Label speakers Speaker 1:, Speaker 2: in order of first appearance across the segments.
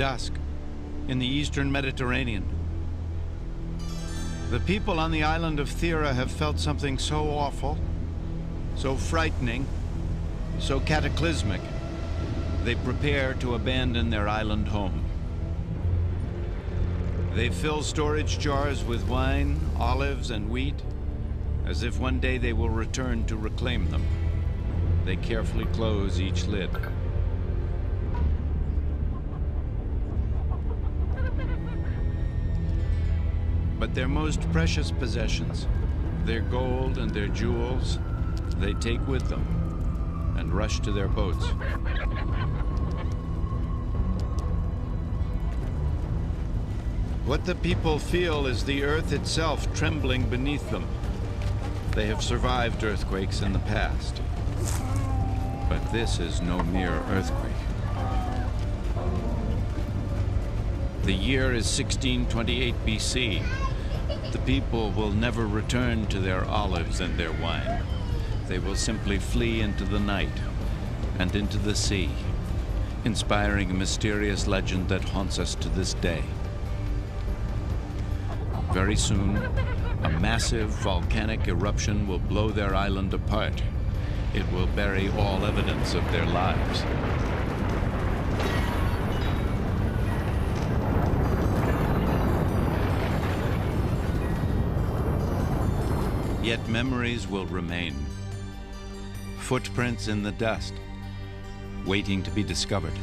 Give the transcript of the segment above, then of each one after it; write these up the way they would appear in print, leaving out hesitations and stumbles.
Speaker 1: dusk in the eastern Mediterranean. The people on the island of Thera have felt something so awful, so frightening, so cataclysmic, they prepare to abandon their island home. They fill storage jars with wine, olives, and wheat, as if one day they will return to reclaim them. They carefully close each lid. But their most precious possessions, their gold and their jewels, they take with them and rush to their boats. What the people feel is the earth itself trembling beneath them. They have survived earthquakes in the past, but this is no mere earthquake. The year is 1628 BC. The people will never return to their olives and their wine. They will simply flee into the night and into the sea, inspiring a mysterious legend that haunts us to this day. Very soon, a massive volcanic eruption will blow their island apart. It will bury all evidence of their lives. Yet memories will remain. Footprints in the dust, waiting to be discovered.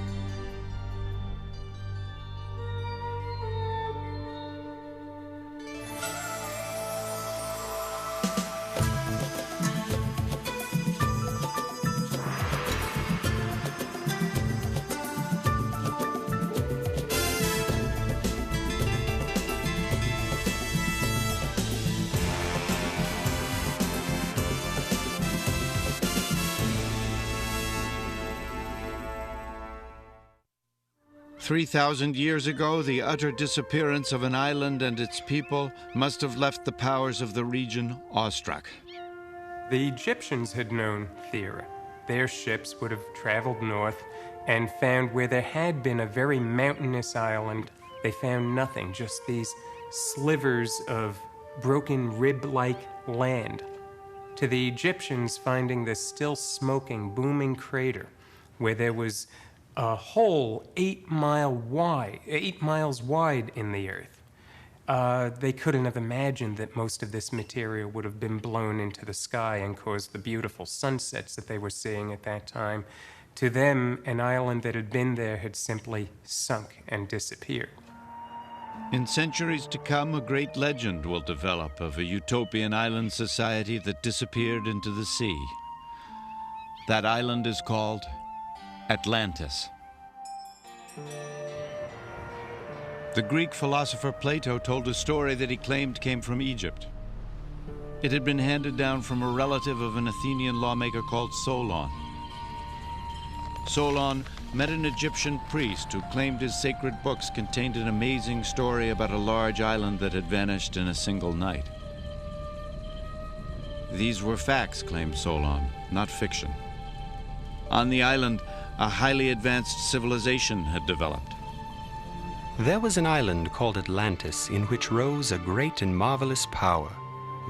Speaker 1: Three 3,000 years ago, the utter disappearance of an island and its people must have left the powers of the region awestruck.
Speaker 2: The Egyptians had known Thera. Their ships would have traveled north and found where there had been a very mountainous island, they found nothing, just these slivers of broken rib-like land. To the Egyptians, finding this still smoking, booming crater where there was a hole 8 miles wide in the earth. They couldn't have imagined that most of this material would have been blown into the sky and caused the beautiful sunsets that they were seeing at that time. To them, an island that had been there had simply sunk and disappeared.
Speaker 1: In centuries to come, a great legend will develop of a utopian island society that disappeared into the sea. That island is called Atlantis. The Greek philosopher Plato told a story that he claimed came from Egypt. It had been handed down from a relative of an Athenian lawmaker called Solon. Solon met an Egyptian priest who claimed his sacred books contained an amazing story about a large island that had vanished in a single night. These were facts, claimed Solon, not fiction. On the island, a highly advanced civilization had developed.
Speaker 3: There was an island called Atlantis in which rose a great and marvelous power.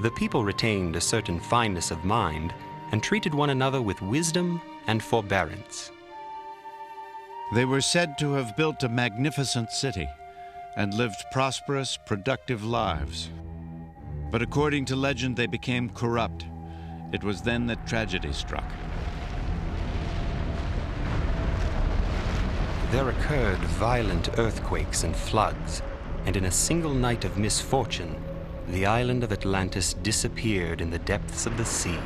Speaker 3: The people retained a certain fineness of mind and treated one another with wisdom and forbearance.
Speaker 1: They were said to have built a magnificent city and lived prosperous, productive lives. But according to legend, they became corrupt. It was then that tragedy struck.
Speaker 3: There occurred violent earthquakes and floods, and in a single night of misfortune, the island of Atlantis disappeared in the depths of the sea.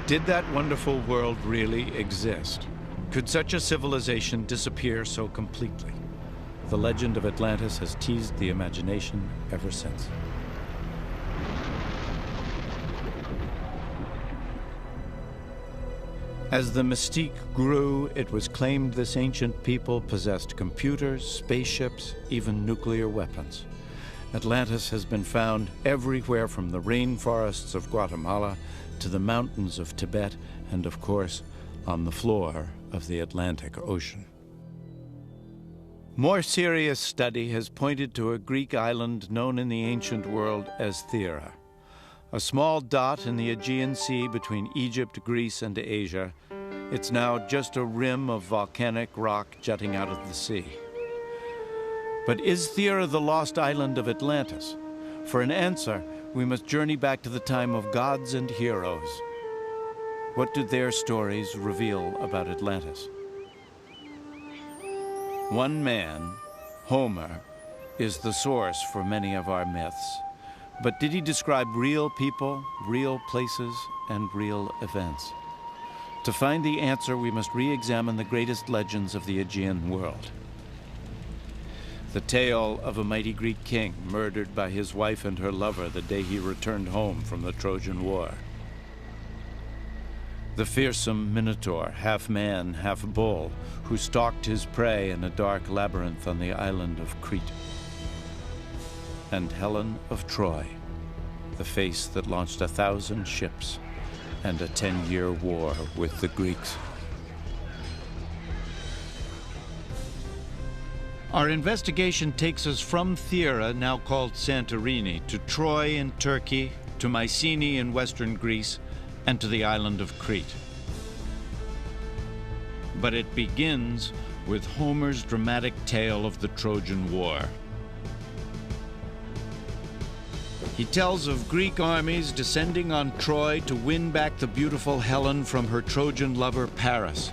Speaker 1: Did that wonderful world really exist? Could such a civilization disappear so completely? The legend of Atlantis has teased the imagination ever since. As the mystique grew, it was claimed this ancient people possessed computers, spaceships, even nuclear weapons. Atlantis has been found everywhere from the rainforests of Guatemala to the mountains of Tibet and, of course, on the floor of the Atlantic Ocean. More serious study has pointed to a Greek island known in the ancient world as Thera, a small dot in the Aegean Sea between Egypt, Greece, and Asia. It's now just a rim of volcanic rock jutting out of the sea. But is Thera the lost island of Atlantis? For an answer, we must journey back to the time of gods and heroes. What do their stories reveal about Atlantis? One man, Homer, is the source for many of our myths. But did he describe real people, real places, and real events? To find the answer, we must re-examine the greatest legends of the Aegean world. The tale of a mighty Greek king murdered by his wife and her lover the day he returned home from the Trojan War. The fearsome Minotaur, half man, half bull, who stalked his prey in a dark labyrinth on the island of Crete. And Helen of Troy, the face that launched 1,000 ships and a 10-year war with the Greeks. Our investigation takes us from Thera, now called Santorini, to Troy in Turkey, to Mycenae in western Greece, and to the island of Crete. But it begins with Homer's dramatic tale of the Trojan War. He tells of Greek armies descending on Troy to win back the beautiful Helen from her Trojan lover Paris.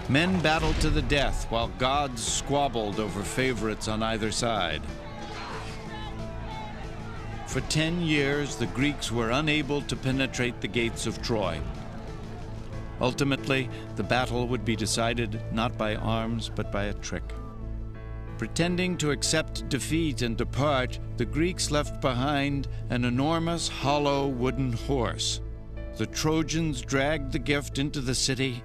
Speaker 1: Men battled to the death while gods squabbled over favorites on either side. For 10 years, the Greeks were unable to penetrate the gates of Troy. Ultimately, the battle would be decided not by arms, but by a trick. Pretending to accept defeat and depart, the Greeks left behind an enormous, hollow wooden horse. The Trojans dragged the gift into the city,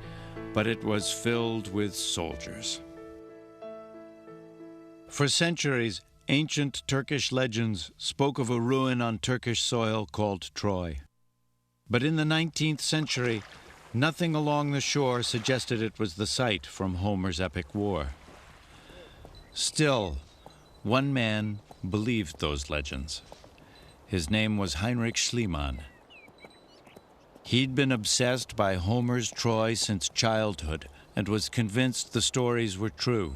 Speaker 1: but it was filled with soldiers. For centuries, ancient Turkish legends spoke of a ruin on Turkish soil called Troy. But in the 19th century, nothing along the shore suggested it was the site from Homer's epic war. Still, one man believed those legends. His name was Heinrich Schliemann. He'd been obsessed by Homer's Troy since childhood and was convinced the stories were true.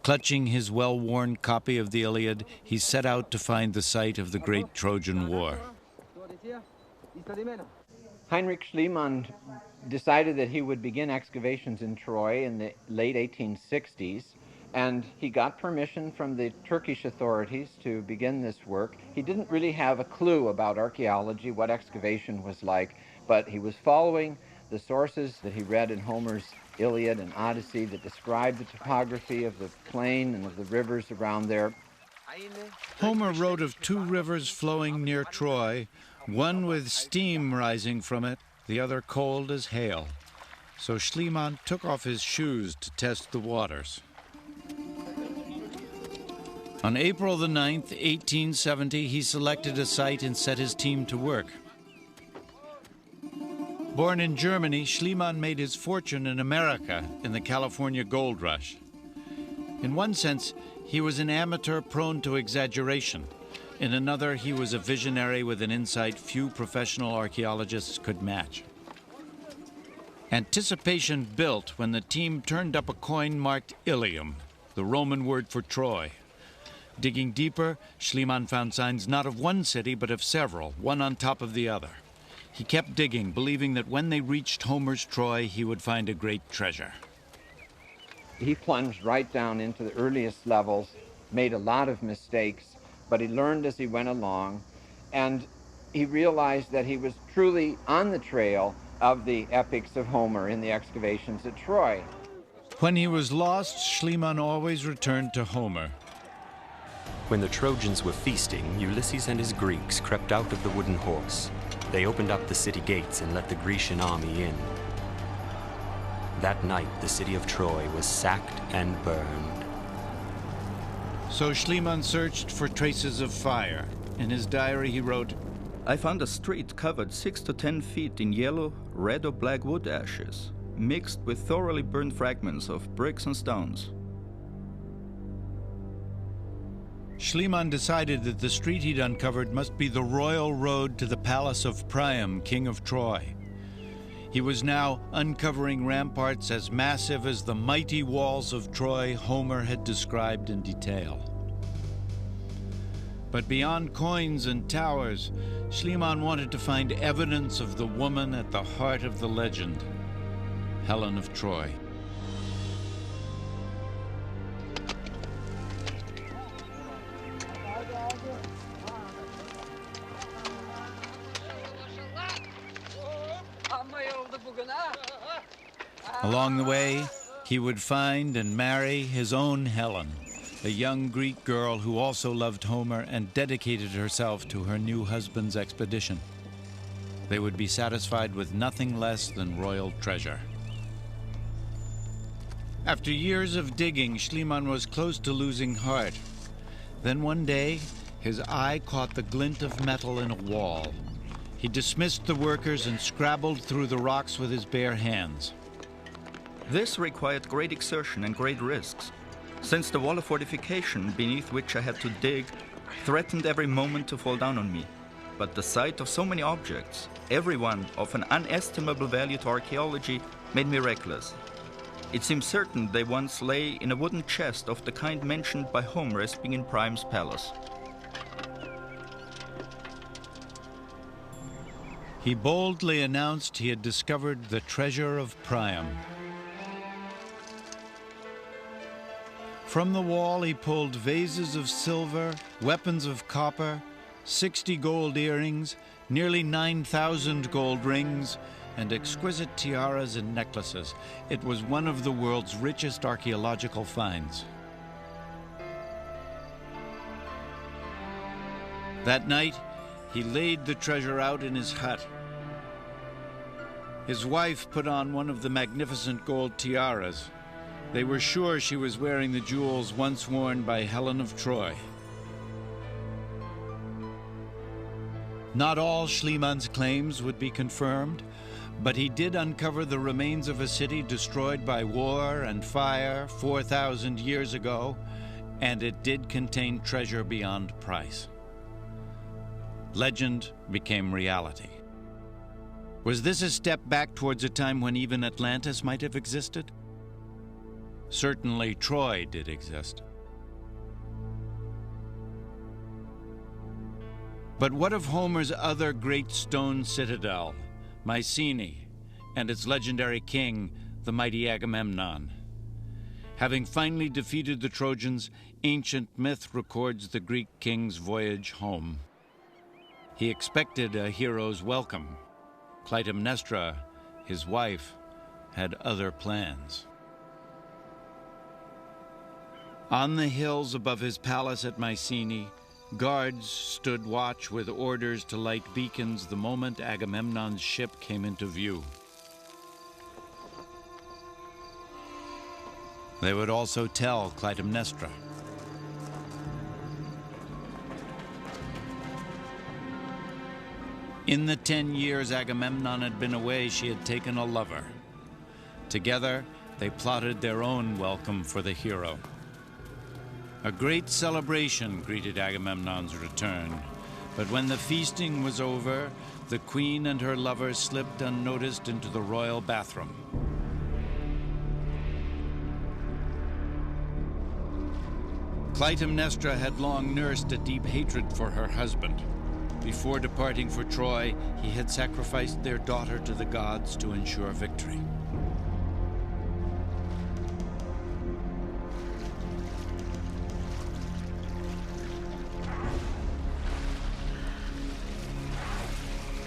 Speaker 1: Clutching his well-worn copy of the Iliad, he set out to find the site of the great Trojan War.
Speaker 4: Heinrich Schliemann decided that he would begin excavations in Troy in the late 1860s, and he got permission from the Turkish authorities to begin this work. He didn't really have a clue about archaeology, what excavation was like, but he was following the sources that he read in Homer's Iliad and Odyssey that described the topography of the plain and of the rivers around there.
Speaker 1: Homer wrote of 2 rivers flowing near Troy, one with steam rising from it, the other cold as hail. So Schliemann took off his shoes to test the waters. On April the 9th, 1870, he selected a site and set his team to work. Born in Germany, Schliemann made his fortune in America in the California gold rush. In one sense, he was an amateur prone to exaggeration. In another, he was a visionary with an insight few professional archaeologists could match. Anticipation built when the team turned up a coin marked Ilium, the Roman word for Troy. Digging deeper, Schliemann found signs not of one city, but of several, one on top of the other. He kept digging, believing that when they reached Homer's Troy, he would find a great treasure.
Speaker 4: He plunged right down into the earliest levels, made a lot of mistakes, but he learned as he went along, and he realized that he was truly on the trail of the epics of Homer in the excavations at Troy.
Speaker 1: When he was lost, Schliemann always returned to Homer.
Speaker 3: When the Trojans were feasting, Ulysses and his Greeks crept out of the wooden horse. They opened up the city gates and let the Grecian army in. That night, the city of Troy was sacked and burned.
Speaker 1: So Schliemann searched for traces of fire. In his diary, he wrote,
Speaker 5: I found a street covered 6 to 10 feet in yellow, red or black wood ashes, mixed with thoroughly burned fragments of bricks and stones.
Speaker 1: Schliemann decided that the street he'd uncovered must be the royal road to the palace of Priam, king of Troy. He was now uncovering ramparts as massive as the mighty walls of Troy Homer had described in detail. But beyond coins and towers, Schliemann wanted to find evidence of the woman at the heart of the legend, Helen of Troy. Along the way, he would find and marry his own Helen, a young Greek girl who also loved Homer and dedicated herself to her new husband's expedition. They would be satisfied with nothing less than royal treasure. After years of digging, Schliemann was close to losing heart. Then one day, his eye caught the glint of metal in a wall. He dismissed the workers and scrabbled through the rocks with his bare hands.
Speaker 5: This required great exertion and great risks, since the wall of fortification beneath which I had to dig threatened every moment to fall down on me. But the sight of so many objects, every one of an unestimable value to archaeology, made me reckless. It seemed certain they once lay in a wooden chest of the kind mentioned by Homer as being in Priam's palace.
Speaker 1: He boldly announced he had discovered the treasure of Priam. From the wall he pulled vases of silver, weapons of copper, 60 gold earrings, nearly 9,000 gold rings, and exquisite tiaras and necklaces. It was one of the world's richest archaeological finds. That night, he laid the treasure out in his hut. His wife put on one of the magnificent gold tiaras. They were sure she was wearing the jewels once worn by Helen of Troy. Not all Schliemann's claims would be confirmed, but he did uncover the remains of a city destroyed by war and fire 4,000 years ago, and it did contain treasure beyond price. Legend became reality. Was this a step back towards a time when even Atlantis might have existed? Certainly Troy did exist. But what of Homer's other great stone citadel, Mycenae, and its legendary king, the mighty Agamemnon? Having finally defeated the Trojans, ancient myth records the Greek king's voyage home. He expected a hero's welcome. Clytemnestra, his wife, had other plans. On the hills above his palace at Mycenae, guards stood watch with orders to light beacons the moment Agamemnon's ship came into view. They would also tell Clytemnestra. In the 10 years Agamemnon had been away, she had taken a lover. Together, they plotted their own welcome for the hero. A great celebration greeted Agamemnon's return, but when the feasting was over, the queen and her lover slipped unnoticed into the royal bathroom. Clytemnestra had long nursed a deep hatred for her husband. Before departing for Troy, he had sacrificed their daughter to the gods to ensure victory.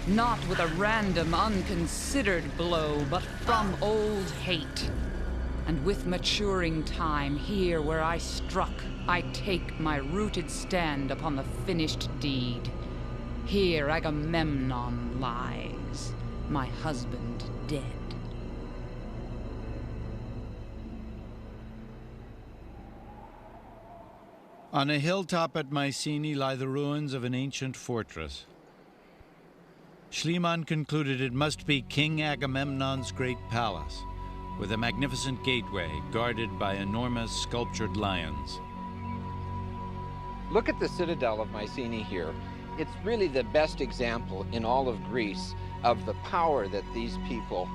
Speaker 6: Not with a random, unconsidered blow, but from old hate. And with maturing time, here where I struck, I take my rooted stand upon the finished deed. Here Agamemnon lies, my husband dead.
Speaker 1: On a hilltop at Mycenae lie the ruins of an ancient fortress. Schliemann concluded it must be King Agamemnon's great palace, with a magnificent gateway guarded by enormous sculptured lions.
Speaker 4: Look at the citadel of Mycenae here. It's really the best example in all of Greece of the power that these people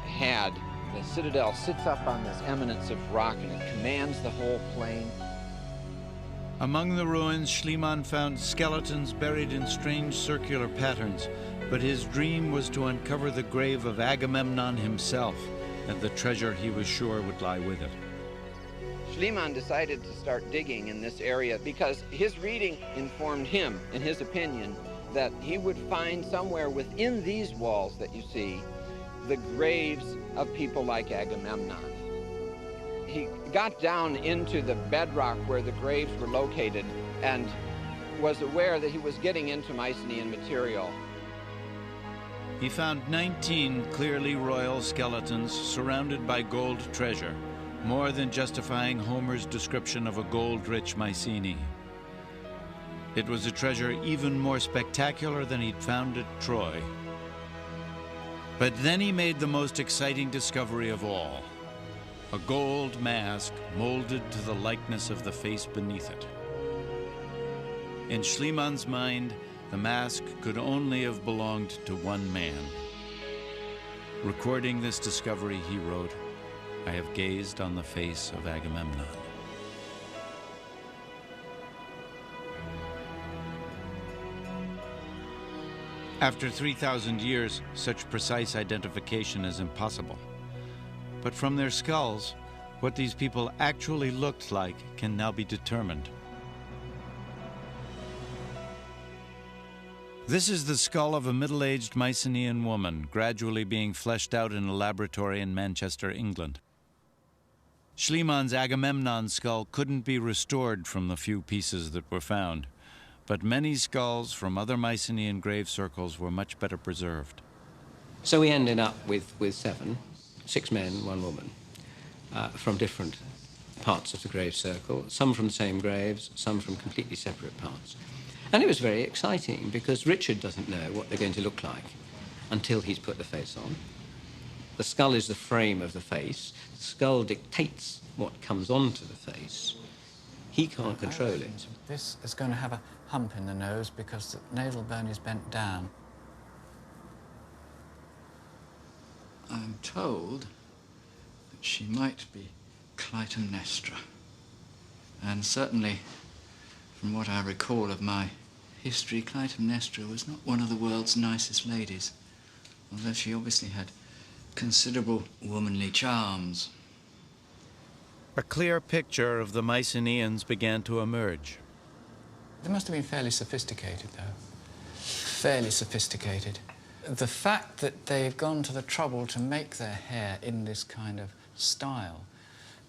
Speaker 4: had. The citadel sits up on this eminence of rock and it commands the whole plain.
Speaker 1: Among the ruins, Schliemann found skeletons buried in strange circular patterns, but his dream was to uncover the grave of Agamemnon himself and the treasure he was sure would lie with it.
Speaker 4: Schliemann decided to start digging in this area because his reading informed him, in his opinion, that he would find somewhere within these walls that you see the graves of people like Agamemnon. He got down into the bedrock where the graves were located and was aware that he was getting into Mycenaean material.
Speaker 1: He found 19 clearly royal skeletons surrounded by gold treasure, more than justifying Homer's description of a gold-rich Mycenae. It was a treasure even more spectacular than he'd found at Troy. But then he made the most exciting discovery of all: a gold mask molded to the likeness of the face beneath it. In Schliemann's mind, the mask could only have belonged to one man. Recording this discovery, he wrote, "I have gazed on the face of Agamemnon." After 3,000 years, such precise identification is impossible. But from their skulls, what these people actually looked like can now be determined. This is the skull of a middle-aged Mycenaean woman, gradually being fleshed out in a laboratory in Manchester, England. Schliemann's Agamemnon skull couldn't be restored from the few pieces that were found, but many skulls from other Mycenaean grave circles were much better preserved.
Speaker 7: So we ended up with 6 men, 1 woman, from different parts of the grave circle, some from the same graves, some from completely separate parts. And it was very exciting because Richard doesn't know what they're going to look like until he's put the face on. The skull is the frame of the face. The skull dictates what comes onto the face. He can't control it.
Speaker 8: This is going to have a hump in the nose because the nasal bone is bent down.
Speaker 9: I'm told that she might be Clytemnestra. And certainly, from what I recall of my history, Clytemnestra was not one of the world's nicest ladies, although she obviously had considerable womanly charms.
Speaker 1: A clear picture of the Mycenaeans began to emerge.
Speaker 8: They must have been fairly sophisticated, though. Fairly sophisticated. The fact that they've gone to the trouble to make their hair in this kind of style,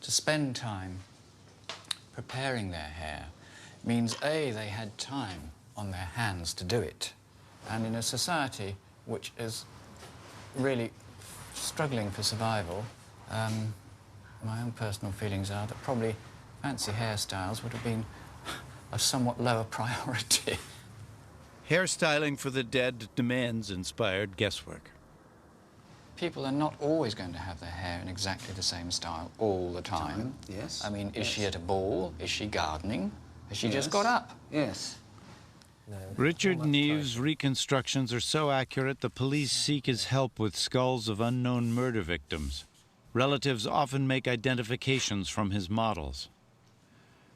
Speaker 8: to spend time preparing their hair, means, A, they had time on their hands to do it. And in a society which is really struggling for survival, my own personal feelings are that probably fancy hairstyles would have been a somewhat lower priority.
Speaker 1: Hairstyling for the dead demands inspired guesswork.
Speaker 8: People are not always going to have their hair in exactly the same style all the time.
Speaker 7: Yes.
Speaker 8: I mean, is she at a ball? Is she gardening? Has she just got up?
Speaker 7: Yes. No.
Speaker 1: Richard Neve's reconstructions are so accurate the police seek his help with skulls of unknown murder victims. Relatives often make identifications from his models.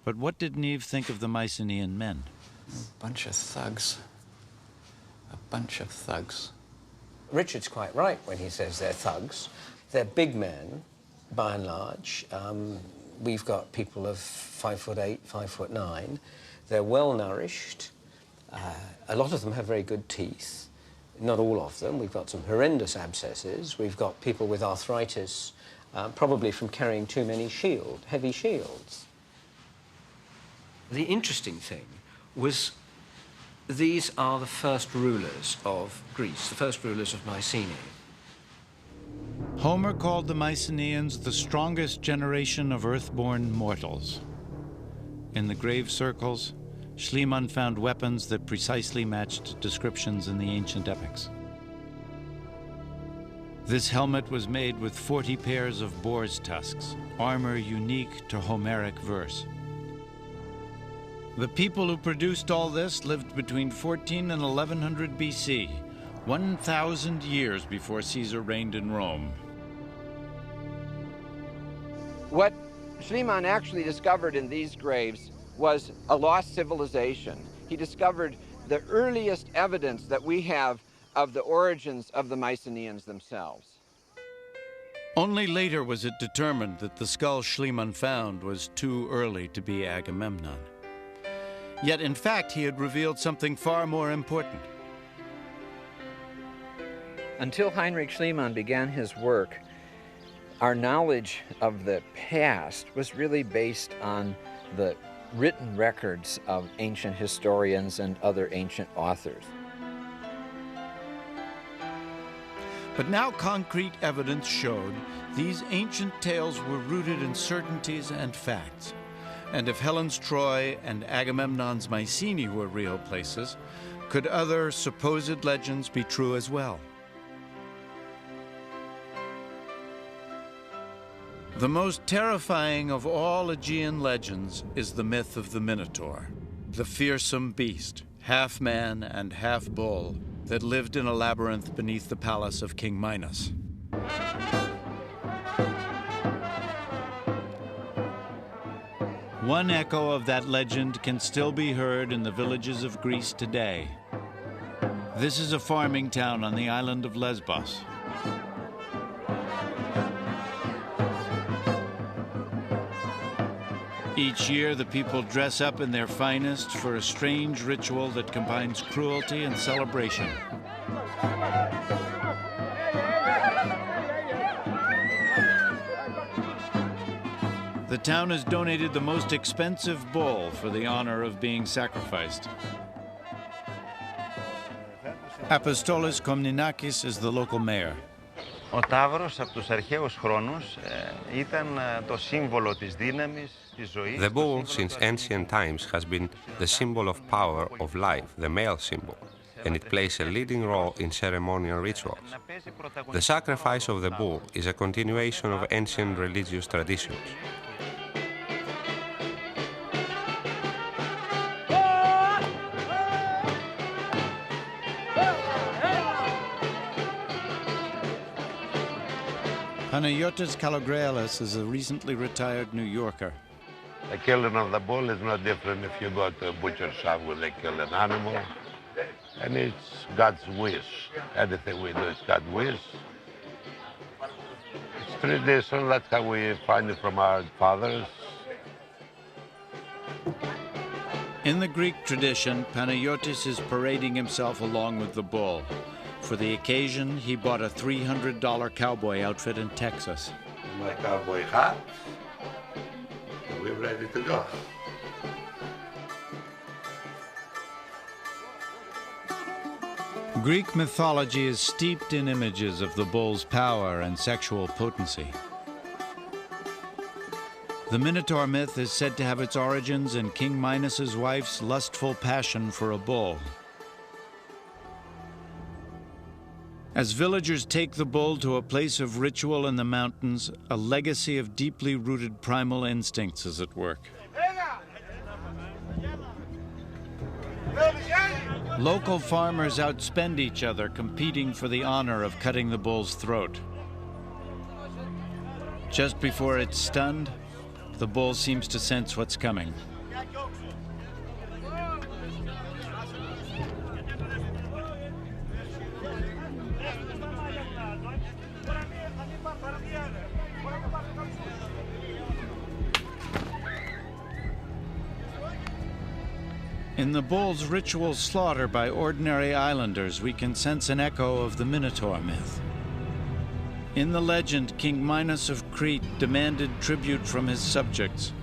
Speaker 1: But what did Neve think of the Mycenaean men?
Speaker 8: A bunch of thugs. A bunch of thugs.
Speaker 7: Richard's quite right when he says they're thugs. They're big men, by and large. We've got people of 5'8", 5'9". They're well-nourished. A lot of them have very good teeth. Not all of them. We've got some horrendous abscesses. We've got people with arthritis, probably from carrying too many heavy shields. The interesting thing was these are the first rulers of Greece, the first rulers of Mycenae.
Speaker 1: Homer called the Mycenaeans the strongest generation of earthborn mortals. In the grave circles, Schliemann found weapons that precisely matched descriptions in the ancient epics. This helmet was made with 40 pairs of boar's tusks, armor unique to Homeric verse. The people who produced all this lived between 14 and 1100 BC, 1,000 years before Caesar reigned in Rome.
Speaker 4: What Schliemann actually discovered in these graves was a lost civilization. He discovered the earliest evidence that we have of the origins of the Mycenaeans themselves.
Speaker 1: Only later was it determined that the skull Schliemann found was too early to be Agamemnon. Yet, in fact, he had revealed something far more important.
Speaker 4: Until Heinrich Schliemann began his work, our knowledge of the past was really based on the written records of ancient historians and other ancient authors.
Speaker 1: But now concrete evidence showed these ancient tales were rooted in certainties and facts. And if Helen's Troy and Agamemnon's Mycenae were real places, could other supposed legends be true as well? The most terrifying of all Aegean legends is the myth of the Minotaur, the fearsome beast, half man and half bull, that lived in a labyrinth beneath the palace of King Minos. One echo of that legend can still be heard in the villages of Greece today. This is a farming town on the island of Lesbos. Each year, the people dress up in their finest for a strange ritual that combines cruelty and celebration. The town has donated the most expensive bull for the honor of being sacrificed. Apostolos Komninakis is the local mayor.
Speaker 10: Ο ταύρος από τους αρχαίους χρόνους ήταν το σύμβολο της δύναμης, της ζωής.
Speaker 11: The bull, since ancient times, has been the symbol of power, of life, the male symbol, and it plays a leading role in ceremonial rituals. The sacrifice of the bull is a continuation of ancient religious traditions.
Speaker 1: Panagiotis Kalograelis is a recently retired New Yorker.
Speaker 12: The killing of the bull is no different if you go to a butcher shop where they kill an animal. And it's God's wish. Everything we do is God's wish. It's tradition, that's how we find it from our fathers.
Speaker 1: In the Greek tradition, Panagiotis is parading himself along with the bull. For the occasion, he bought a $300 cowboy outfit in Texas.
Speaker 12: My cowboy hat, we're ready to go.
Speaker 1: Greek mythology is steeped in images of the bull's power and sexual potency. The Minotaur myth is said to have its origins in King Minos' wife's lustful passion for a bull. As villagers take the bull to a place of ritual in the mountains, a legacy of deeply rooted primal instincts is at work. Local farmers outspend each other, competing for the honor of cutting the bull's throat. Just before it's stunned, the bull seems to sense what's coming. In the bull's ritual slaughter by ordinary islanders, we can sense an echo of the Minotaur myth. In the legend, King Minos of Crete demanded tribute from his subjects,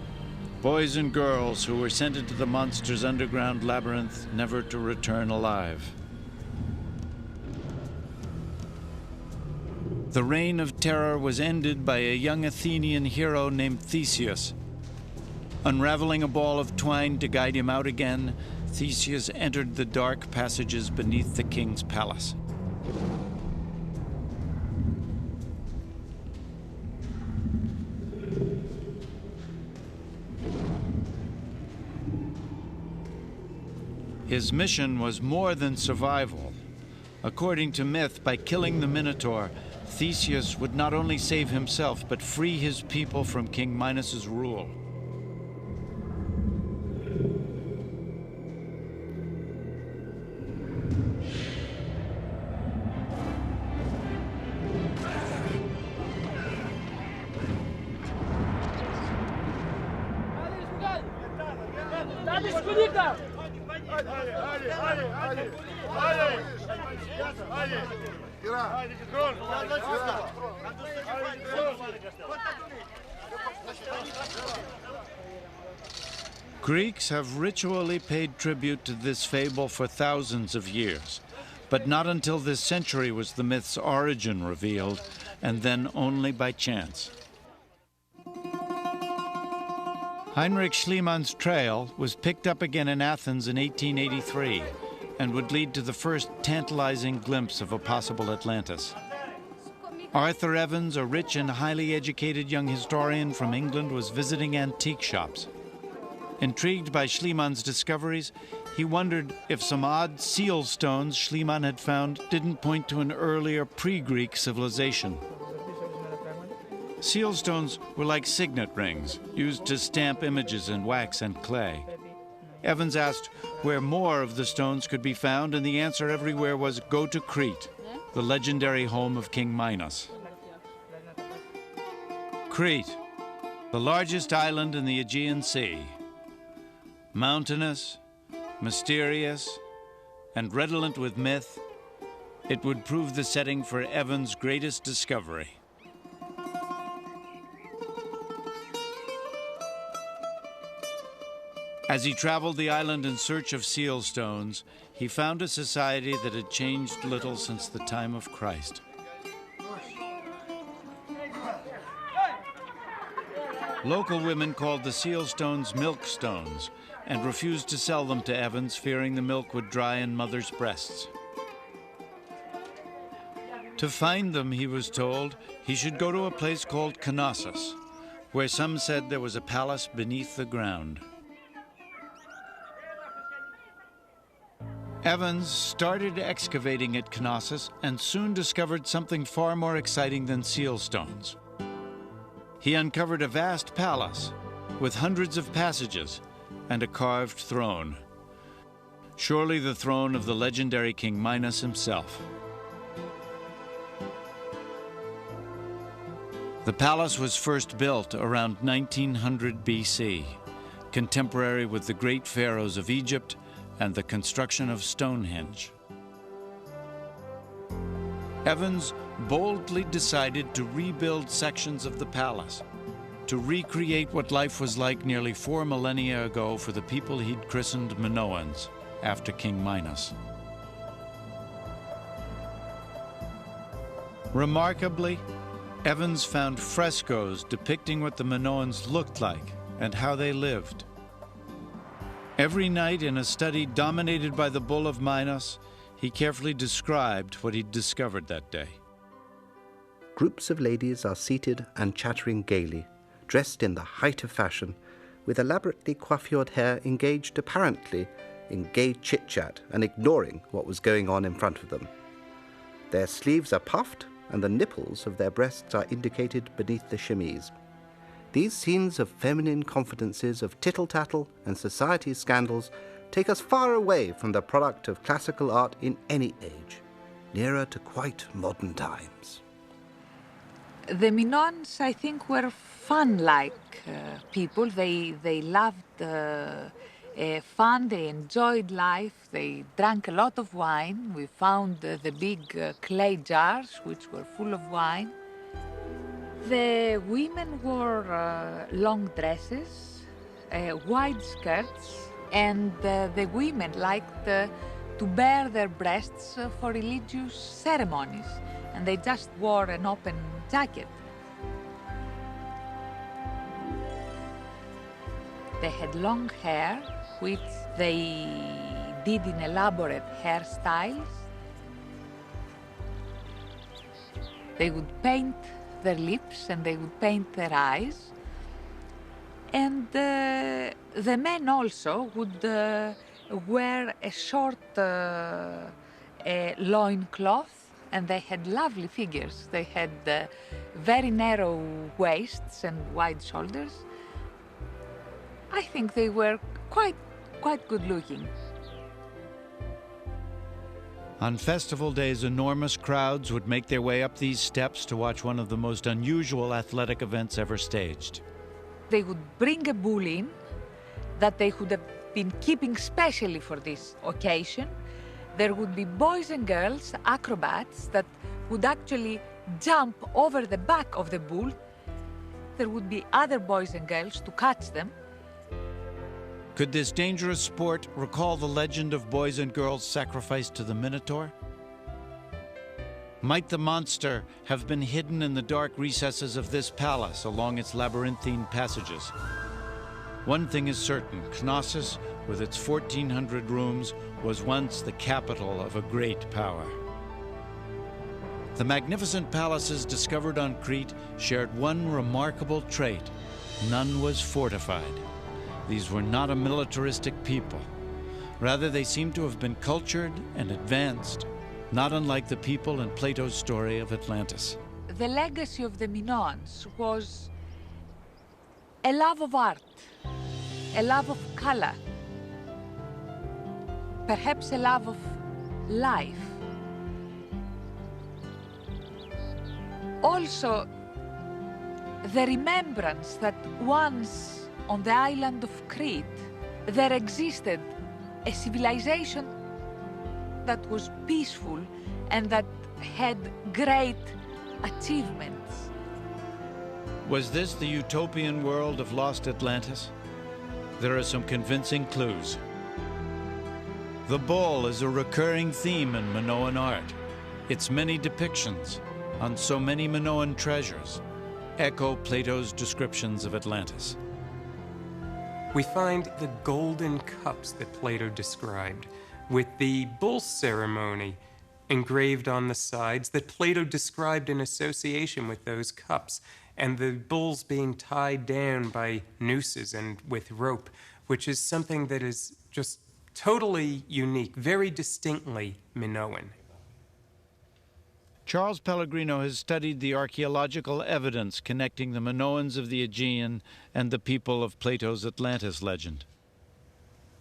Speaker 1: boys and girls who were sent into the monster's underground labyrinth, never to return alive. The reign of terror was ended by a young Athenian hero named Theseus. Unraveling a ball of twine to guide him out again, Theseus entered the dark passages beneath the king's palace. His mission was more than survival. According to myth, by killing the Minotaur, Theseus would not only save himself, but free his people from King Minos's rule. Greeks have ritually paid tribute to this fable for thousands of years, but not until this century was the myth's origin revealed, and then only by chance. Heinrich Schliemann's trail was picked up again in Athens in 1883 and would lead to the first tantalizing glimpse of a possible Atlantis. Arthur Evans, a rich and highly educated young historian from England, was visiting antique shops. Intrigued by Schliemann's discoveries, he wondered if some odd seal stones Schliemann had found didn't point to an earlier pre-Greek civilization. Seal stones were like signet rings, used to stamp images in wax and clay. Evans asked where more of the stones could be found, and the answer everywhere was go to Crete, the legendary home of King Minos. Crete, the largest island in the Aegean Sea. Mountainous, mysterious, and redolent with myth, it would prove the setting for Evans' greatest discovery. As he traveled the island in search of seal stones, he found a society that had changed little since the time of Christ. Local women called the seal stones milk stones and refused to sell them to Evans, fearing the milk would dry in mothers' breasts. To find them, he was told, he should go to a place called Knossos, where some said there was a palace beneath the ground. Evans started excavating at Knossos and soon discovered something far more exciting than seal stones. He uncovered a vast palace with hundreds of passages and a carved throne. Surely the throne of the legendary King Minos himself. The palace was first built around 1900 BC, contemporary with the great pharaohs of Egypt and the construction of Stonehenge. Evans boldly decided to rebuild sections of the palace, to recreate what life was like nearly 4 millennia ago for the people he'd christened Minoans, after King Minos. Remarkably, Evans found frescoes depicting what the Minoans looked like and how they lived. Every night in a study dominated by the bull of Minos, he carefully described what he'd discovered that day.
Speaker 13: Groups of ladies are seated and chattering gaily, dressed in the height of fashion, with elaborately coiffured hair engaged apparently in gay chit-chat and ignoring what was going on in front of them. Their sleeves are puffed, and the nipples of their breasts are indicated beneath the chemise. These scenes of feminine confidences, of tittle-tattle and society scandals take us far away from the product of classical art in any age, nearer to quite modern times.
Speaker 14: The Minoans, I think, were fun-like people. They loved fun, they enjoyed life, they drank a lot of wine. We found the big clay jars, which were full of wine. The women wore long dresses, wide skirts, and the women liked to bare their breasts for religious ceremonies, and they just wore an open jacket. They had long hair, which they did in elaborate hairstyles. They would paint their lips and they would paint their eyes. And the men also would wear a short loincloth, and they had lovely figures. They had very narrow waists and wide shoulders. I think they were quite good looking.
Speaker 1: On festival days, enormous crowds would make their way up these steps to watch one of the most unusual athletic events ever staged.
Speaker 14: They would bring a bull in that they would have been keeping specially for this occasion. There would be boys and girls, acrobats, that would actually jump over the back of the bull. There would be other boys and girls to catch them.
Speaker 1: Could this dangerous sport recall the legend of boys and girls sacrificed to the Minotaur? Might the monster have been hidden in the dark recesses of this palace along its labyrinthine passages? One thing is certain, Knossos, with its 1,400 rooms, was once the capital of a great power. The magnificent palaces discovered on Crete shared one remarkable trait: none was fortified. These were not a militaristic people. Rather, they seem to have been cultured and advanced, not unlike the people in Plato's story of Atlantis.
Speaker 14: The legacy of the Minoans was a love of art, a love of color, perhaps a love of life. Also, the remembrance that once on the island of Crete, there existed a civilization that was peaceful and that had great achievements.
Speaker 1: Was this the utopian world of lost Atlantis? There are some convincing clues. The bull is a recurring theme in Minoan art. Its many depictions on so many Minoan treasures echo Plato's descriptions of Atlantis.
Speaker 2: We find the golden cups that Plato described, with the bull ceremony engraved on the sides that Plato described in association with those cups, and the bulls being tied down by nooses and with rope, which is something that is just totally unique, very distinctly Minoan.
Speaker 1: Charles Pellegrino has studied the archaeological evidence connecting the Minoans of the Aegean and the people of Plato's Atlantis legend.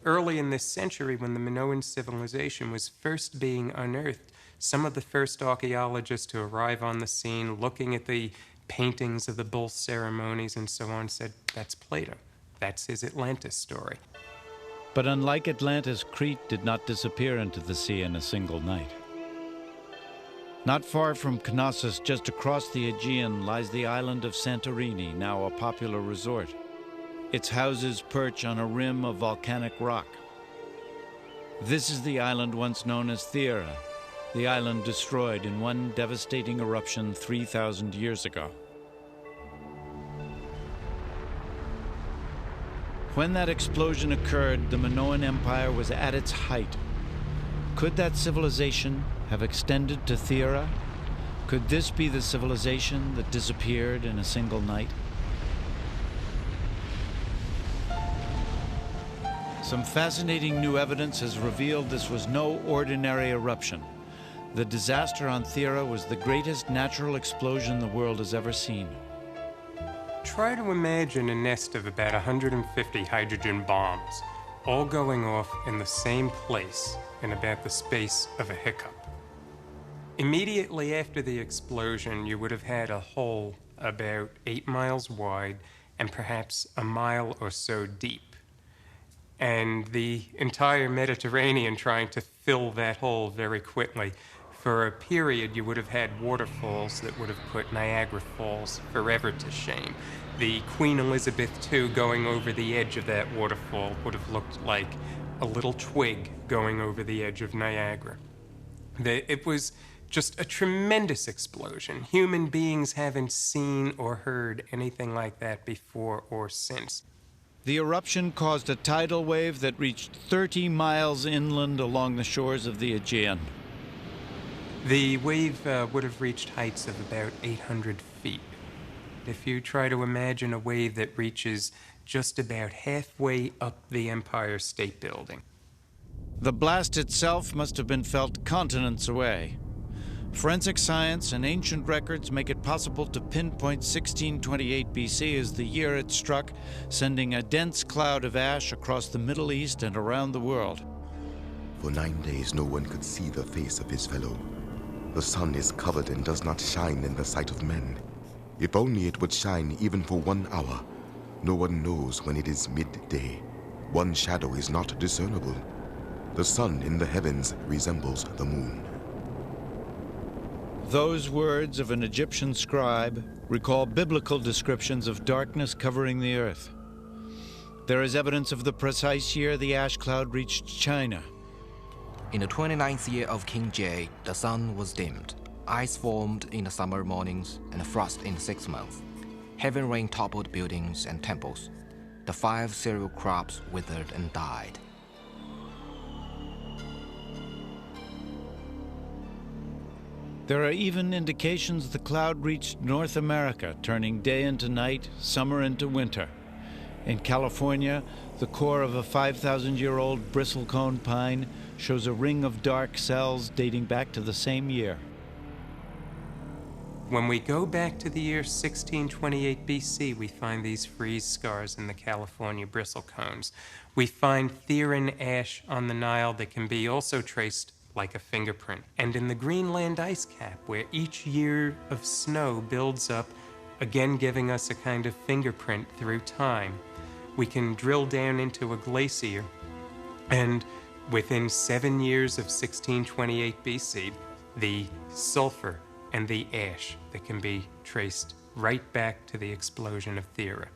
Speaker 2: Early in this century, when the Minoan civilization was first being unearthed, some of the first archaeologists to arrive on the scene, looking at the paintings of the bull ceremonies and so on, said, that's Plato. That's his Atlantis story.
Speaker 1: But unlike Atlantis, Crete did not disappear into the sea in a single night. Not far from Knossos, just across the Aegean, lies the island of Santorini, now a popular resort. Its houses perch on a rim of volcanic rock. This is the island once known as Thera, the island destroyed in one devastating eruption 3,000 years ago. When that explosion occurred, the Minoan Empire was at its height. Could that civilization have extended to Thera? Could this be the civilization that disappeared in a single night? Some fascinating new evidence has revealed this was no ordinary eruption. The disaster on Thera was the greatest natural explosion the world has ever seen.
Speaker 2: Try to imagine a nest of about 150 hydrogen bombs, all going off in the same place in about the space of a hiccup. Immediately after the explosion, you would have had a hole about 8 miles wide and perhaps a mile or so deep. And the entire Mediterranean trying to fill that hole very quickly. For a period, you would have had waterfalls that would have put Niagara Falls forever to shame. The Queen Elizabeth II going over the edge of that waterfall would have looked like a little twig going over the edge of Niagara. It was just a tremendous explosion. Human beings haven't seen or heard anything like that before or since.
Speaker 1: The eruption caused a tidal wave that reached 30 miles inland along the shores of the Aegean.
Speaker 2: The wave would have reached heights of about 800 feet. If you try to imagine a wave that reaches just about halfway up the Empire State Building.
Speaker 1: The blast itself must have been felt continents away. Forensic science and ancient records make it possible to pinpoint 1628 BC as the year it struck, sending a dense cloud of ash across the Middle East and around the world.
Speaker 15: For 9 days no one could see the face of his fellow. The sun is covered and does not shine in the sight of men. If only it would shine even for 1 hour. No one knows when it is midday. One shadow is not discernible. The sun in the heavens resembles the moon.
Speaker 1: Those words of an Egyptian scribe recall biblical descriptions of darkness covering the earth. There is evidence of the precise year the ash cloud reached China.
Speaker 16: In the 29th year of King Jae, the sun was dimmed. Ice formed in the summer mornings and frost in the 6th month. Heavy rain toppled buildings and temples. The 5 cereal crops withered and died.
Speaker 1: There are even indications the cloud reached North America, turning day into night, summer into winter. In California, the core of a 5,000-year-old bristlecone pine shows a ring of dark cells dating back to the same year.
Speaker 2: When we go back to the year 1628 BC, we find these freeze scars in the California bristlecones. We find Theran ash on the Nile that can be also traced like a fingerprint. And in the Greenland ice cap, where each year of snow builds up, again giving us a kind of fingerprint through time, we can drill down into a glacier, and within 7 years of 1628 BC, the sulfur and the ash that can be traced right back to the explosion of Thera.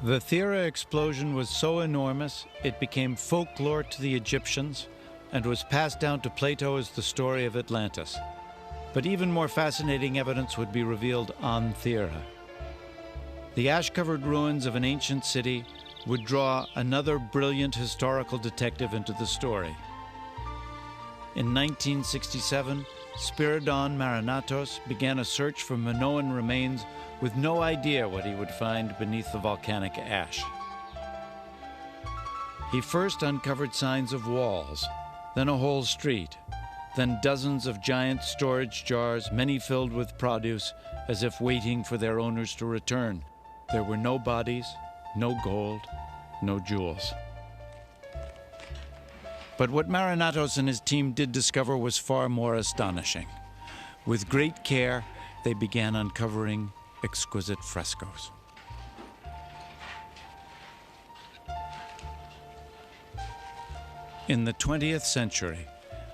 Speaker 1: The Thera explosion was so enormous, it became folklore to the Egyptians and was passed down to Plato as the story of Atlantis. But even more fascinating evidence would be revealed on Thera. The ash-covered ruins of an ancient city would draw another brilliant historical detective into the story. In 1967, Spiridon Marinatos began a search for Minoan remains with no idea what he would find beneath the volcanic ash. He first uncovered signs of walls, then a whole street, then dozens of giant storage jars, many filled with produce, as if waiting for their owners to return. There were no bodies, no gold, no jewels. But what Marinatos and his team did discover was far more astonishing. With great care, they began uncovering exquisite frescoes. In the 20th century,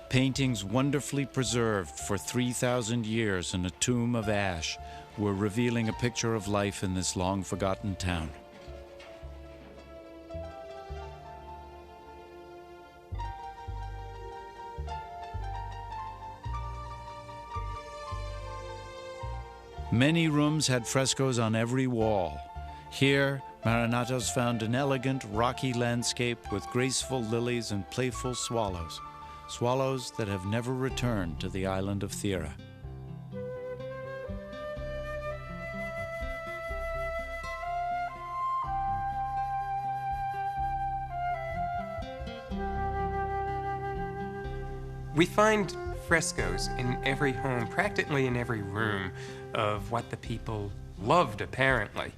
Speaker 1: paintings wonderfully preserved for 3,000 years in a tomb of ash were revealing a picture of life in this long-forgotten town. Many rooms had frescoes on every wall. Here, Marinatos found an elegant, rocky landscape with graceful lilies and playful swallows, swallows that have never returned to the island of Thera.
Speaker 2: We find frescoes in every home, practically in every room, of what the people loved, apparently.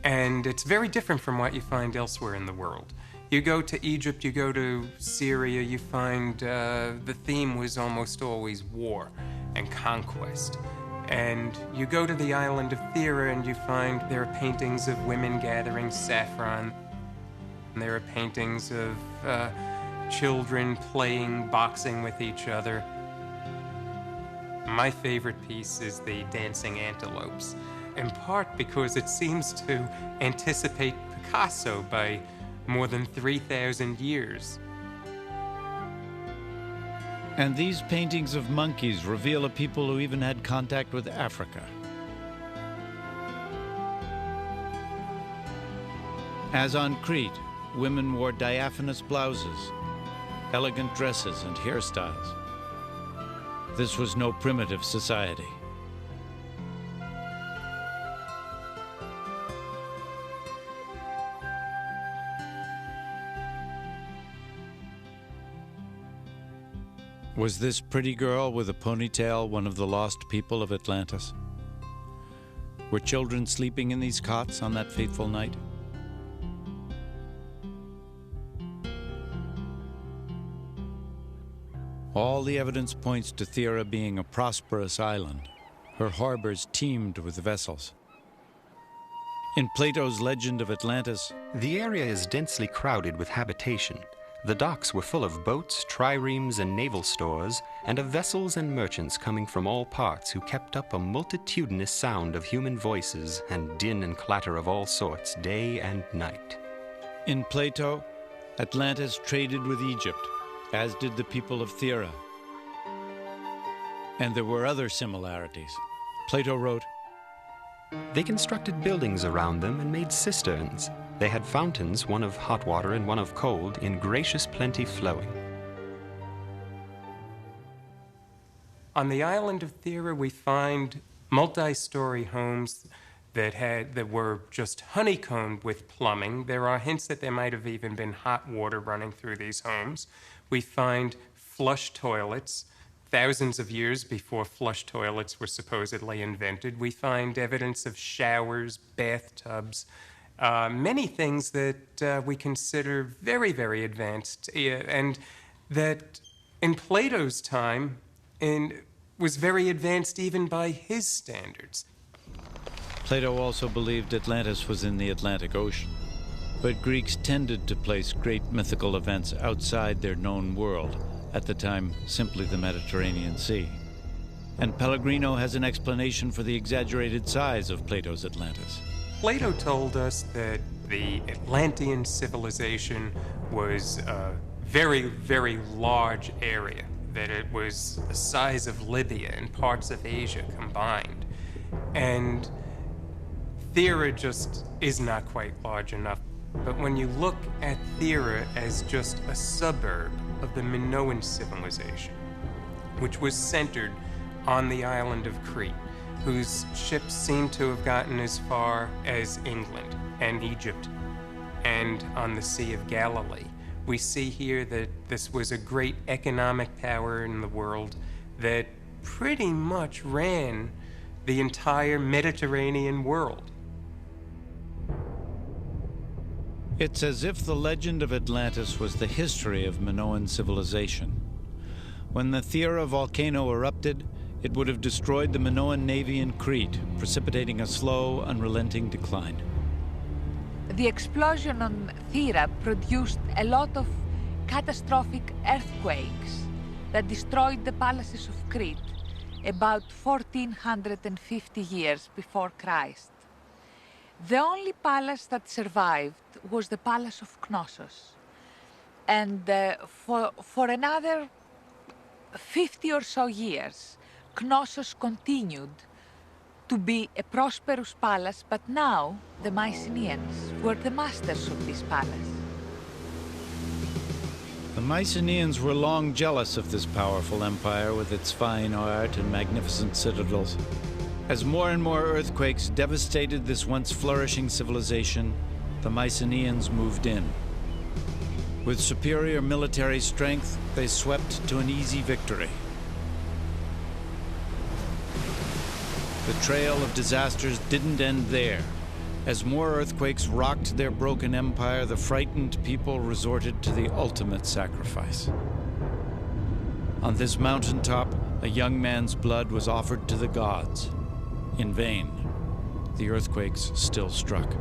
Speaker 2: And it's very different from what you find elsewhere in the world. You go to Egypt, you go to Syria, you find the theme was almost always war and conquest. And you go to the island of Thera and you find there are paintings of women gathering saffron. There are paintings of children playing boxing with each other. My favorite piece is the dancing antelopes, in part because it seems to anticipate Picasso by more than 3,000 years.
Speaker 1: And these paintings of monkeys reveal a people who even had contact with Africa. As on Crete, women wore diaphanous blouses, elegant dresses, and hairstyles. This was no primitive society. Was this pretty girl with a ponytail one of the lost people of Atlantis? Were children sleeping in these cots on that fateful night? All the evidence points to Thera being a prosperous island. Her harbors teemed with vessels. In Plato's legend of Atlantis,
Speaker 3: the area is densely crowded with habitation. The docks were full of boats, triremes, and naval stores, and of vessels and merchants coming from all parts who kept up a multitudinous sound of human voices and din and clatter of all sorts, day and night.
Speaker 1: In Plato, Atlantis traded with Egypt, as did the people of Thera. And there were other similarities. Plato wrote,
Speaker 3: "They constructed buildings around them and made cisterns. They had fountains, one of hot water and one of cold, in gracious plenty flowing."
Speaker 2: On the island of Thera, we find multi-story homes that were just honeycombed with plumbing. There are hints that there might have even been hot water running through these homes. We find flush toilets, thousands of years before flush toilets were supposedly invented. We find evidence of showers, bathtubs, many things that we consider very, very advanced, and that in Plato's time was very advanced even by his standards.
Speaker 1: Plato also believed Atlantis was in the Atlantic Ocean, but Greeks tended to place great mythical events outside their known world, at the time simply the Mediterranean Sea. And Pellegrino has an explanation for the exaggerated size of Plato's Atlantis.
Speaker 2: Plato told us that the Atlantean civilization was a very, very large area, that it was the size of Libya and parts of Asia combined. And Thera just is not quite large enough. But when you look at Thera as just a suburb of the Minoan civilization, which was centered on the island of Crete, whose ships seem to have gotten as far as England and Egypt and on the Sea of Galilee, we see here that this was a great economic power in the world that pretty much ran the entire Mediterranean world.
Speaker 1: It's as if the legend of Atlantis was the history of Minoan civilization. When the Thera volcano erupted, it would have destroyed the Minoan navy in Crete, precipitating a slow, unrelenting decline.
Speaker 14: The explosion on Thera produced a lot of catastrophic earthquakes that destroyed the palaces of Crete about 1450 years before Christ. The only palace that survived was the palace of Knossos. And for another 50 or so years, Knossos continued to be a prosperous palace, but now the Mycenaeans were the masters of this palace.
Speaker 1: The Mycenaeans were long jealous of this powerful empire with its fine art and magnificent citadels. As more and more earthquakes devastated this once flourishing civilization, the Mycenaeans moved in. With superior military strength, they swept to an easy victory. The trail of disasters didn't end there. As more earthquakes rocked their broken empire, the frightened people resorted to the ultimate sacrifice. On this mountaintop, a young man's blood was offered to the gods. In vain, the earthquakes still struck.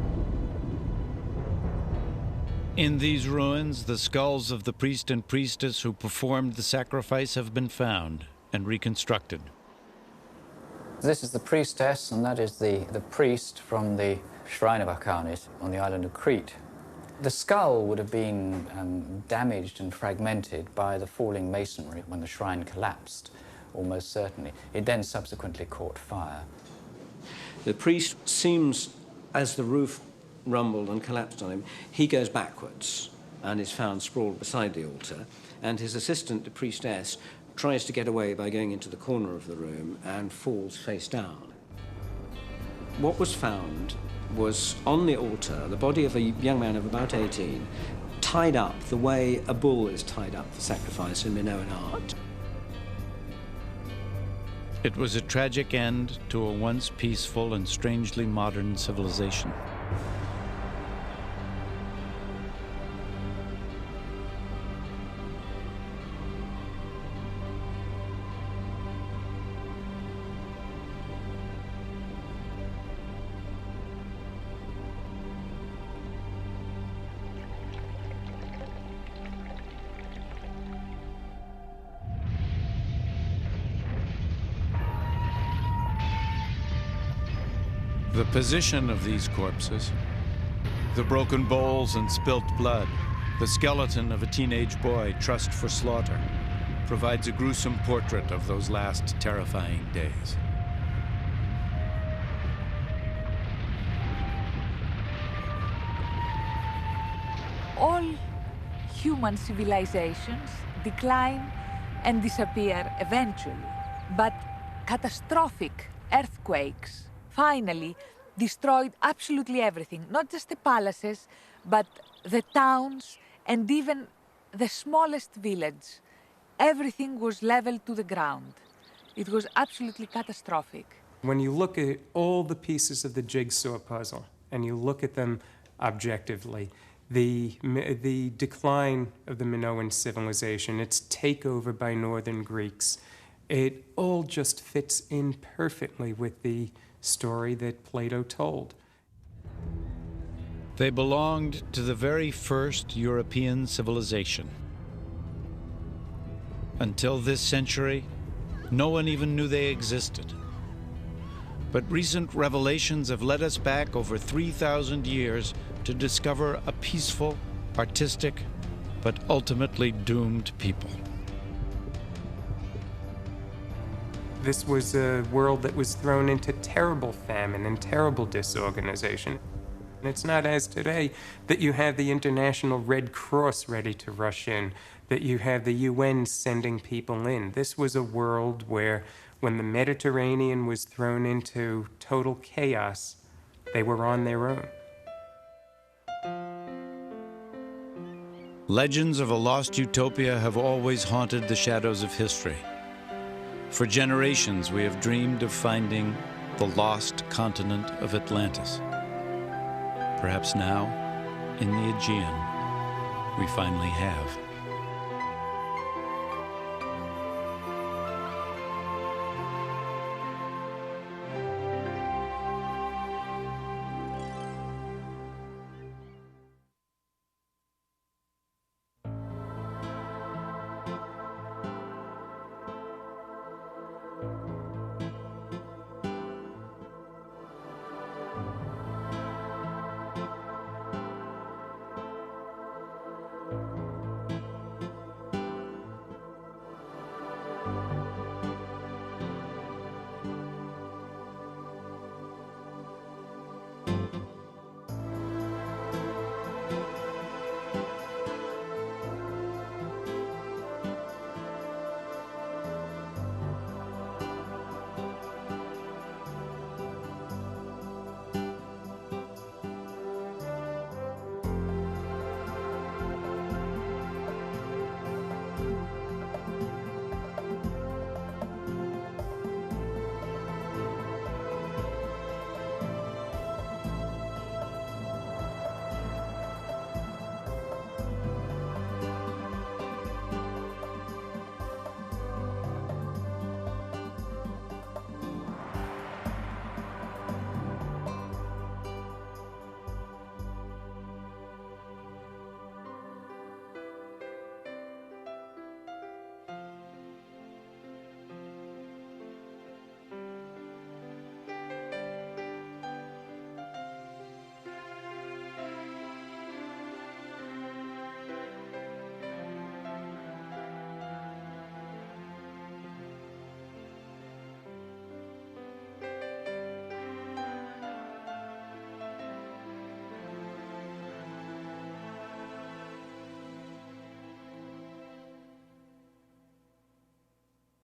Speaker 1: In these ruins, the skulls of the priest and priestess who performed the sacrifice have been found and reconstructed.
Speaker 8: This is the priestess, and that is the priest from the shrine of Archaeology on the island of Crete. The skull would have been damaged and fragmented by the falling masonry when the shrine collapsed, almost certainly. It then subsequently caught fire.
Speaker 17: The priest seems, as the roof rumbled and collapsed on him, he goes backwards and is found sprawled beside the altar, and his assistant, the priestess, tries to get away by going into the corner of the room and falls face down. What was found was on the altar the body of a young man of about 18, tied up the way a bull is tied up for sacrifice in Minoan art.
Speaker 1: It was a tragic end to a once peaceful and strangely modern civilization. The position of these corpses, the broken bowls and spilt blood, the skeleton of a teenage boy trussed for slaughter, provides a gruesome portrait of those last terrifying days.
Speaker 14: All human civilizations decline and disappear eventually, but catastrophic earthquakes finally destroyed absolutely everything, not just the palaces, but the towns and even the smallest village. Everything was leveled to the ground. It was absolutely catastrophic.
Speaker 2: When you look at all the pieces of the jigsaw puzzle and you look at them objectively, the decline of the Minoan civilization, its takeover by northern Greeks, it all just fits in perfectly with the story that Plato told.
Speaker 1: They belonged to the very first European civilization. Until this century, no one even knew they existed. But recent revelations have led us back over 3,000 years to discover a peaceful, artistic, but ultimately doomed people.
Speaker 2: This was a world that was thrown into terrible famine and terrible disorganization. And it's not as today that you have the International Red Cross ready to rush in, that you have the UN sending people in. This was a world where, when the Mediterranean was thrown into total chaos, they were on their own.
Speaker 1: Legends of a lost utopia have always haunted the shadows of history. For generations, we have dreamed of finding the lost continent of Atlantis. Perhaps now, in the Aegean, we finally have.